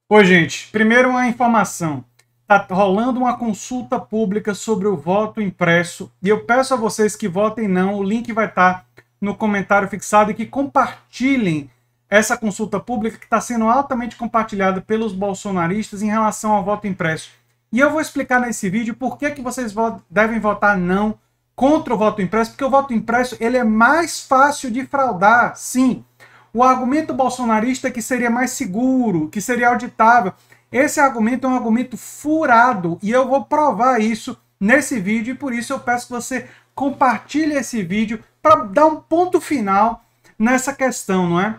Oi, gente. Primeiro, uma informação. Está rolando uma consulta pública sobre o voto impresso e eu peço a vocês que votem não. O link vai estar no comentário fixado e que compartilhem essa consulta pública que está sendo altamente compartilhada pelos bolsonaristas em relação ao voto impresso. E eu vou explicar nesse vídeo por que vocês devem votar não contra o voto impresso, porque o voto impresso ele é mais fácil de fraudar, sim. O argumento bolsonarista é que seria mais seguro, que seria auditável. Esse argumento é um argumento furado e eu vou provar isso nesse vídeo e por isso eu peço que você compartilhe esse vídeo para dar um ponto final nessa questão, não é?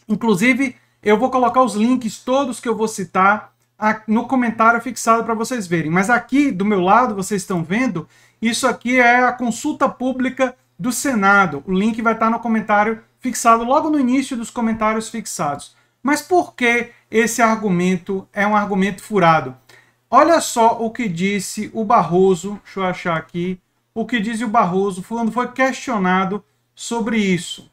Inclusive, eu vou colocar os links todos que eu vou citar no comentário fixado para vocês verem. Mas aqui do meu lado, vocês estão vendo, isso aqui é a consulta pública do Senado. O link vai estar no comentário fixado logo no início dos comentários fixados. Mas por que esse argumento é um argumento furado? Olha só o que disse o Barroso, deixa eu achar aqui, o que diz o Barroso quando foi questionado sobre isso.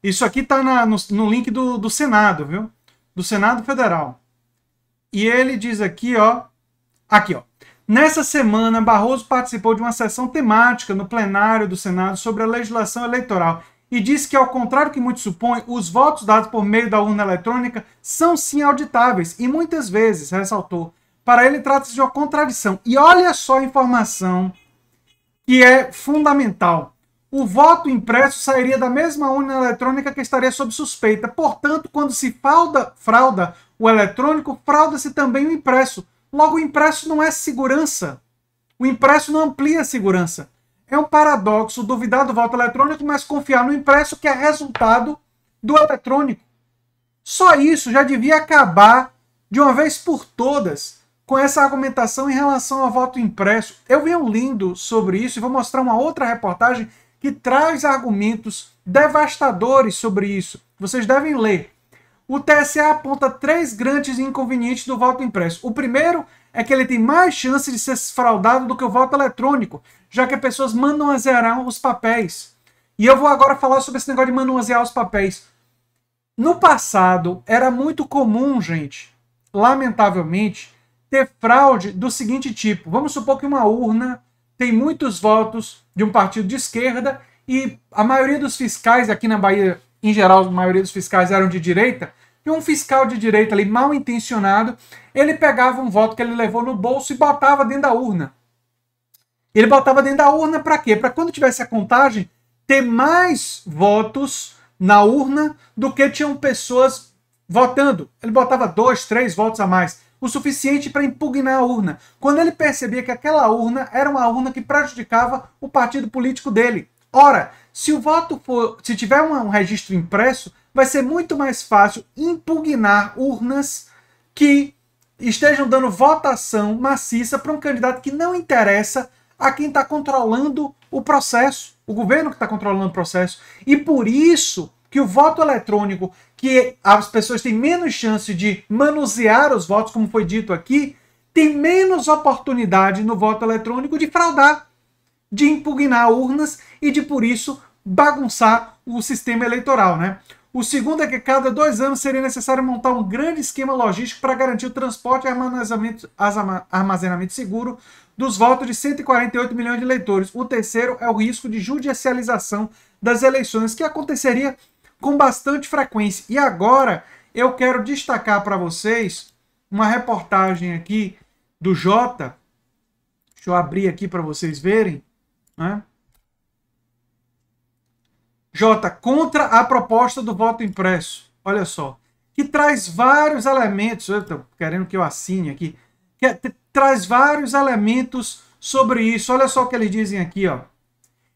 Isso aqui está no link do Senado, viu? Do Senado Federal. E ele diz aqui, ó, nessa semana, Barroso participou de uma sessão temática no plenário do Senado sobre a legislação eleitoral e disse que, ao contrário do que muitos supõem, os votos dados por meio da urna eletrônica são sim auditáveis e muitas vezes, ressaltou, para ele trata-se de uma contradição. E olha só a informação que é fundamental. O voto impresso sairia da mesma urna eletrônica que estaria sob suspeita. Portanto, quando se frauda o eletrônico, frauda-se também o impresso. Logo, o impresso não é segurança. O impresso não amplia a segurança. É um paradoxo duvidar do voto eletrônico, mas confiar no impresso, que é resultado do eletrônico. Só isso já devia acabar de uma vez por todas com essa argumentação em relação ao voto impresso. Eu venho lendo sobre isso e vou mostrar uma outra reportagem que traz argumentos devastadores sobre isso. Vocês devem ler. O TSE aponta 3 grandes inconvenientes do voto impresso. O primeiro é que ele tem mais chance de ser fraudado do que o voto eletrônico, já que as pessoas manusearão os papéis. E eu vou agora falar sobre esse negócio de manusear os papéis. No passado, era muito comum, gente, lamentavelmente, ter fraude do seguinte tipo. Vamos supor que uma urna tem muitos votos de um partido de esquerda e a maioria dos fiscais aqui na Bahia, em geral, a maioria dos fiscais eram de direita, e um fiscal de direita ali, mal intencionado, ele pegava um voto que ele levou no bolso e botava dentro da urna. Ele botava dentro da urna para quê? Para quando tivesse a contagem, ter mais votos na urna do que tinham pessoas votando. Ele botava 2, 3 votos a mais, o suficiente para impugnar a urna. Quando ele percebia que aquela urna era uma urna que prejudicava o partido político dele. Ora, se tiver um registro impresso, vai ser muito mais fácil impugnar urnas que estejam dando votação maciça para um candidato que não interessa a quem está controlando o processo, o governo que está controlando o processo. E por isso que o voto eletrônico, que as pessoas têm menos chance de manusear os votos, como foi dito aqui, tem menos oportunidade no voto eletrônico de fraudar, de impugnar urnas e de, por isso, bagunçar o sistema eleitoral, né? O segundo é que cada 2 anos seria necessário montar um grande esquema logístico para garantir o transporte e armazenamento seguro dos votos de 148 milhões de eleitores. O terceiro é o risco de judicialização das eleições, que aconteceria com bastante frequência. E agora eu quero destacar para vocês uma reportagem aqui do Jota. Deixa eu abrir aqui para vocês verem, né? Jota, contra a proposta do voto impresso. Olha só. Que traz vários elementos. Eu estou querendo que eu assine aqui. Traz vários elementos sobre isso. Olha só o que eles dizem aqui, ó.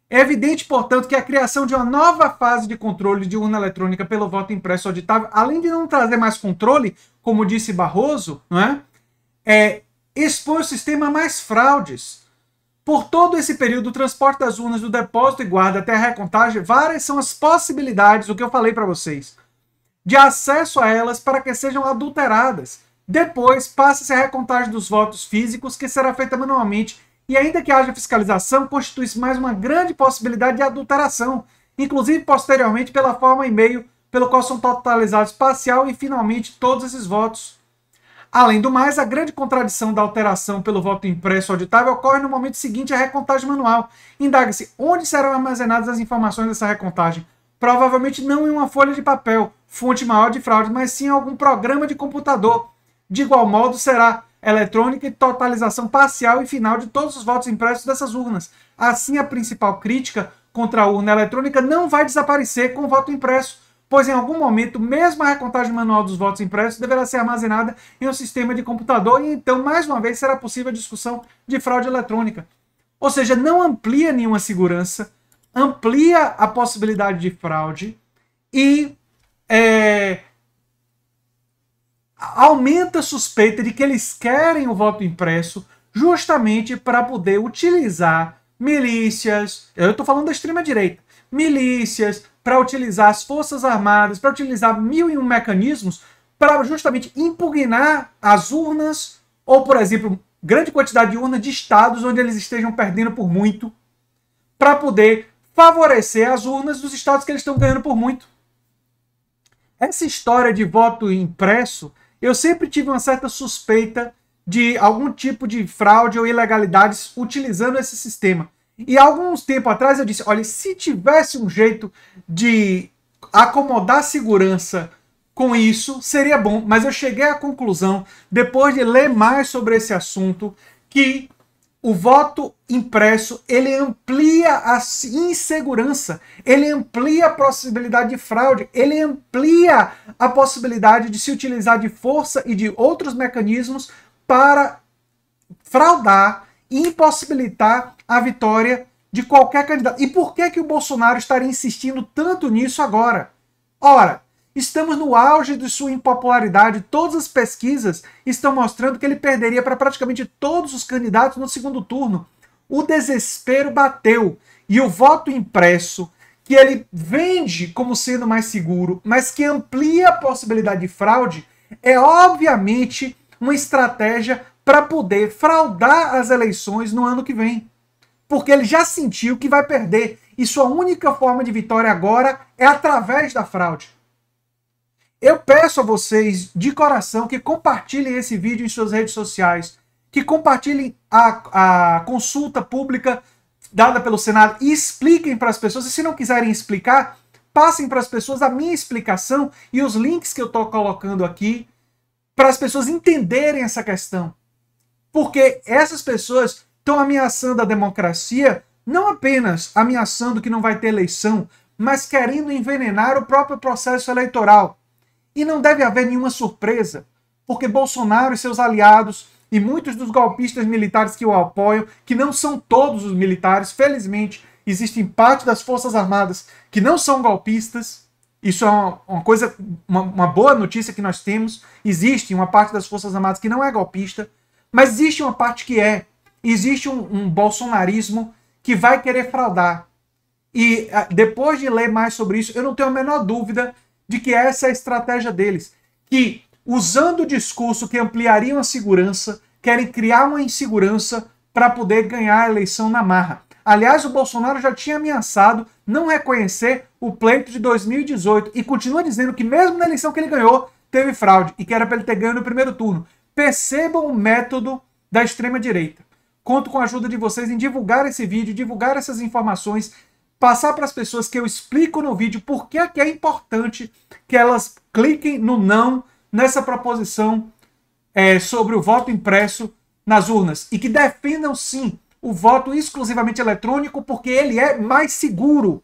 É evidente, portanto, que a criação de uma nova fase de controle de urna eletrônica pelo voto impresso auditável, além de não trazer mais controle, como disse Barroso, não é? Expõe o sistema a mais fraudes. Por todo esse período, o transporte das urnas do depósito e guarda até a recontagem, várias são as possibilidades, o que eu falei para vocês, de acesso a elas para que sejam adulteradas. Depois, passa-se a recontagem dos votos físicos, que será feita manualmente, e ainda que haja fiscalização, constitui-se mais uma grande possibilidade de adulteração, inclusive posteriormente pela forma e meio pelo qual são totalizados parcial e finalmente todos esses votos. Além do mais, a grande contradição da alteração pelo voto impresso auditável ocorre no momento seguinte à recontagem manual. Indaga-se onde serão armazenadas as informações dessa recontagem. Provavelmente não em uma folha de papel, fonte maior de fraude, mas sim em algum programa de computador. De igual modo, será eletrônica e totalização parcial e final de todos os votos impressos dessas urnas. Assim, a principal crítica contra a urna eletrônica não vai desaparecer com o voto impresso, pois em algum momento, mesmo a recontagem manual dos votos impressos deverá ser armazenada em um sistema de computador e então, mais uma vez, será possível a discussão de fraude eletrônica. Ou seja, não amplia nenhuma segurança, amplia a possibilidade de fraude e aumenta a suspeita de que eles querem o voto impresso justamente para poder utilizar milícias, eu estou falando da extrema-direita, milícias, para utilizar as Forças Armadas, para utilizar 1001 mecanismos para justamente impugnar as urnas, ou, por exemplo, grande quantidade de urnas de estados onde eles estejam perdendo por muito, para poder favorecer as urnas dos estados que eles estão ganhando por muito. Essa história de voto impresso, eu sempre tive uma certa suspeita de algum tipo de fraude ou ilegalidades utilizando esse sistema. E há alguns tempo atrás eu disse, olha, se tivesse um jeito de acomodar a segurança com isso, seria bom. Mas eu cheguei à conclusão, depois de ler mais sobre esse assunto, que o voto impresso, ele amplia a insegurança, ele amplia a possibilidade de fraude, ele amplia a possibilidade de se utilizar de força e de outros mecanismos para fraudar e impossibilitar a vitória de qualquer candidato. E por que o Bolsonaro estaria insistindo tanto nisso agora? Ora, estamos no auge de sua impopularidade. Todas as pesquisas estão mostrando que ele perderia para praticamente todos os candidatos no segundo turno. O desespero bateu. E o voto impresso, que ele vende como sendo mais seguro, mas que amplia a possibilidade de fraude, é obviamente uma estratégia para poder fraudar as eleições no ano que vem. Porque ele já sentiu que vai perder. E sua única forma de vitória agora é através da fraude. Eu peço a vocês, de coração, que compartilhem esse vídeo em suas redes sociais, que compartilhem a consulta pública dada pelo Senado e expliquem para as pessoas. E se não quiserem explicar, passem para as pessoas a minha explicação e os links que eu estou colocando aqui para as pessoas entenderem essa questão. Porque essas pessoas estão ameaçando a democracia, não apenas ameaçando que não vai ter eleição, mas querendo envenenar o próprio processo eleitoral. E não deve haver nenhuma surpresa, porque Bolsonaro e seus aliados e muitos dos golpistas militares que o apoiam, que não são todos os militares, felizmente, existem parte das Forças Armadas que não são golpistas. Isso é uma coisa, uma boa notícia que nós temos. Existe uma parte das Forças Armadas que não é golpista, mas existe uma parte que é. Existe um bolsonarismo que vai querer fraudar. E depois de ler mais sobre isso, eu não tenho a menor dúvida de que essa é a estratégia deles. Que, usando o discurso que ampliariam a segurança, querem criar uma insegurança para poder ganhar a eleição na marra. Aliás, o Bolsonaro já tinha ameaçado não reconhecer o pleito de 2018 e continua dizendo que mesmo na eleição que ele ganhou, teve fraude e que era para ele ter ganho no primeiro turno. Percebam o método da extrema-direita. Conto com a ajuda de vocês em divulgar esse vídeo, divulgar essas informações, passar para as pessoas que eu explico no vídeo por que é importante que elas cliquem no não nessa proposição sobre o voto impresso nas urnas e que defendam sim o voto exclusivamente eletrônico porque ele é mais seguro.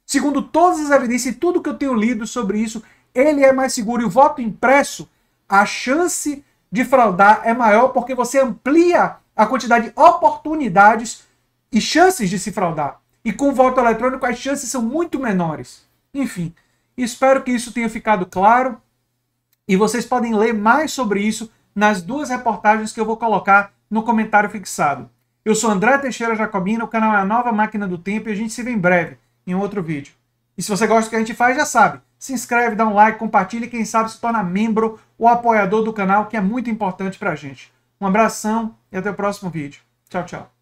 Segundo todas as evidências e tudo que eu tenho lido sobre isso, ele é mais seguro. E o voto impresso, a chance de fraudar é maior porque você amplia a quantidade de oportunidades e chances de se fraudar. E com o voto eletrônico as chances são muito menores. Enfim, espero que isso tenha ficado claro. E vocês podem ler mais sobre isso nas duas reportagens que eu vou colocar no comentário fixado. Eu sou André Teixeira Jacobina, o canal é a Nova Máquina do Tempo e a gente se vê em breve em um outro vídeo. E se você gosta do que a gente faz, já sabe, se inscreve, dá um like, compartilha e quem sabe se torna membro ou apoiador do canal, que é muito importante pra gente. Um abração e até o próximo vídeo. Tchau, tchau.